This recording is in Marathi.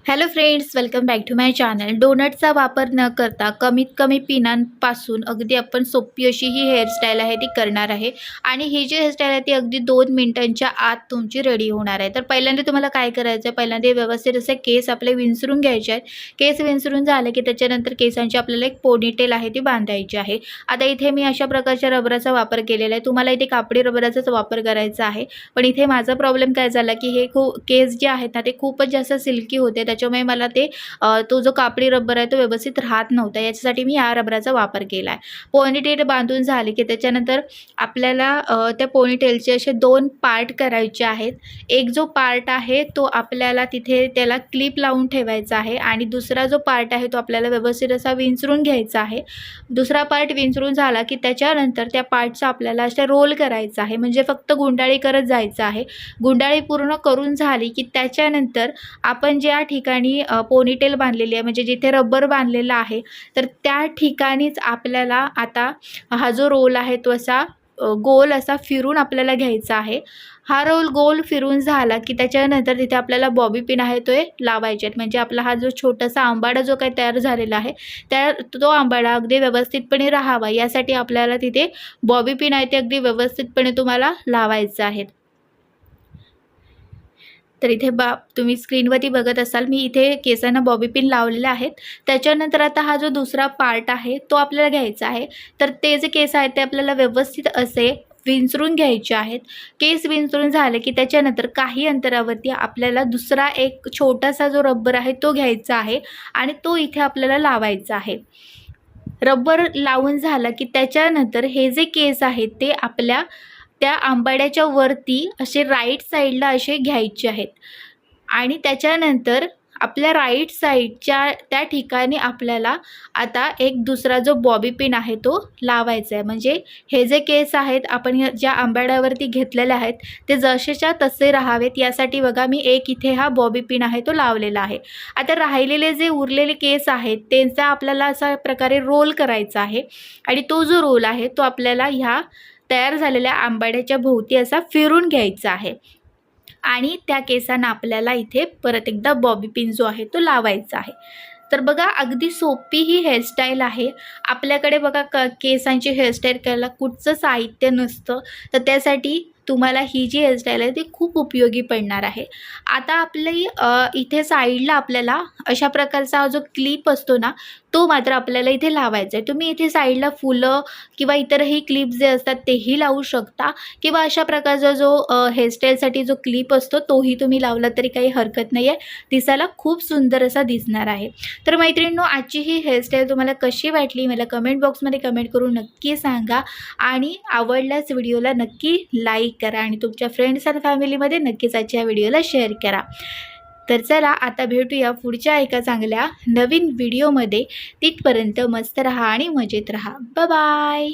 Hello friends, welcome back to my channel. डोनटचा वापर न करता कमीत कमी पिनांपासून अगदी आपण सोपी अशी ही हेअरस्टाईल आहे ती करणार आहे. आणि ही जी हेअरस्टाईल आहे ती अगदी 2 मिनिटांच्या आत तुमची रेडी होणार आहे. तर पहिल्यांदा तुम्हाला काय करायचं आहे, पहिल्यांदा व्यवस्थित असे केस आपले विंचरून घ्यायचे आहेत. केस विंचरून झाले की त्याच्यानंतर केसांची आपल्याला एक पोनीटेल आहे ती बांधायची आहे. आता इथे मी अशा प्रकारच्या रबराचा वापर केलेला आहे. तुम्हाला इथे कापडी रबराचाच वापर करायचा आहे. पण इथे माझा प्रॉब्लेम काय झाला की हे केस जे आहेत ना ते खूपच जास्त सिल्की होते, त्याच्यामुळे मला ते तो जो कापडी रबर आहे तो व्यवस्थित राहत नव्हता. याच्यासाठी मी या रबराचा वापर केला आहे. पोनीटेल बांधून झाले की त्याच्यानंतर आपल्याला त्या पोनीटेलचे असे 2 पार्ट करायचे आहेत. एक जो पार्ट आहे तो आपल्याला तिथे त्याला क्लिप लावून ठेवायचा आहे आणि दुसरा जो पार्ट आहे तो आपल्याला व्यवस्थित असा विंचरून घ्यायचा आहे. दुसरा पार्ट विंचरून झाला की त्याच्यानंतर त्या पार्टचा आपल्याला असा रोल करायचा आहे, म्हणजे फक्त गुंडाळी करत जायचं आहे. गुंडाळी पूर्ण करून झाली की त्याच्यानंतर आपण ज्या ठिकाणी पोनीटेल बांधलेली आहे, म्हणजे जिथे रबर बांधलेला आहे, तर त्या ठिकाणीच आपल्याला आता हा जो रोल आहे तो असा गोल असा फिरून आपल्याला घ्यायचा आहे. हा रोल गोल फिरून झाला की त्याच्यानंतर तिथे आपल्याला बॉबी पिन आहे तो लावायचे आहेत. म्हणजे आपला हा जो छोटासा आंबाडा जो काही तयार झालेला आहे तो आंबाडा अगदी व्यवस्थितपणे राहावा यासाठी आपल्याला तिथे बॉबी पिन आहे ते अगदी व्यवस्थितपणे तुम्हाला लावायचं आहे. तर इथे तुम्ही स्क्रीनवरती बघत असाल, मी इथे केसांना बॉबी पिन लावलेले आहेत. त्याच्यानंतर आता हा जो दुसरा पार्ट आहे तो आपल्याला घ्यायचा आहे. तर ते जे केस आहेत ते आपल्याला व्यवस्थित असे विंचरून घ्यायचे आहेत. केस विंचरून झाले की त्याच्यानंतर काही अंतरावरती आपल्याला दुसरा एक छोटासा जो रबर आहे तो घ्यायचा आहे आणि तो इथे आपल्याला लावायचा आहे. रबर लावून झाला की त्याच्यानंतर हे जे केस आहेत ते आपल्या त्या आंबाड्याच्या वरती असे राईट साईडला असे घ्यायचे आहेत आणि त्याच्यानंतर आपल्या राईट साईडच्या त्या ठिकाणी आपल्याला आता एक दुसरा जो बॉबी पिन आहे तो लावायचा आहे. म्हणजे हे जे केस आहेत आपण ज्या आंबाड्यावरती घेतलेले आहेत ते जसेच्या तसे राहावेत यासाठी बघा मी एक इथे हा बॉबी पिन आहे तो लावलेला आहे. आता राहिलेले जे उरलेले केस आहेत त्यांचा आपल्याला अशा प्रकारे रोल करायचा आहे आणि तो जो रोल आहे तो आपल्याला ह्या तयार झालेल्या आंबाड्याच्या भोवती असा फिरून घ्यायचा आहे आणि त्या केसांना आपल्याला इथे परत एकदा बॉबी पिन जो आहे तो लावायचा आहे. तर बघा अगदी सोपी ही हेअरस्टाईल आहे. आपल्याकडे बघा केसांची हेअरस्टाईल करायला कुठचं साहित्य नसतं, तर त्यासाठी तुम्हाला ही जी हेअरस्टाईल आहे ती खूप उपयोगी पडणार आहे. आता आपली इथे साईडला आपल्याला अशा प्रकारचा जो क्लिप असतो ना तो मात्र आपल्याला इथे लावायचा आहे. तुम्ही इथे साईडला फुलं किंवा इतरही क्लिप जे असतात तेही लावू शकता किंवा अशा प्रकारचा जो हेअरस्टाईलसाठी जो क्लिप असतो तोही तुम्ही लावला तरी काही हरकत नाही आहे. दिसायला खूप सुंदर असा दिसणार आहे. तर मैत्रिणींनो, आजची ही हेअरस्टाईल तुम्हाला कशी वाटली मला कमेंट बॉक्समध्ये कमेंट करून नक्की सांगा आणि आवडल्यास व्हिडिओला नक्की लाईक करा आणि तुमच्या फ्रेंड्स आणि फॅमिलीमध्ये नक्कीच आजच्या व्हिडिओला शेअर करा. तर चला आता भेटूया पुढच्या एका चांगल्या नवीन व्हिडिओमध्ये. तिथपर्यंत मस्त रहा आणि मजेत रहा. Bye bye.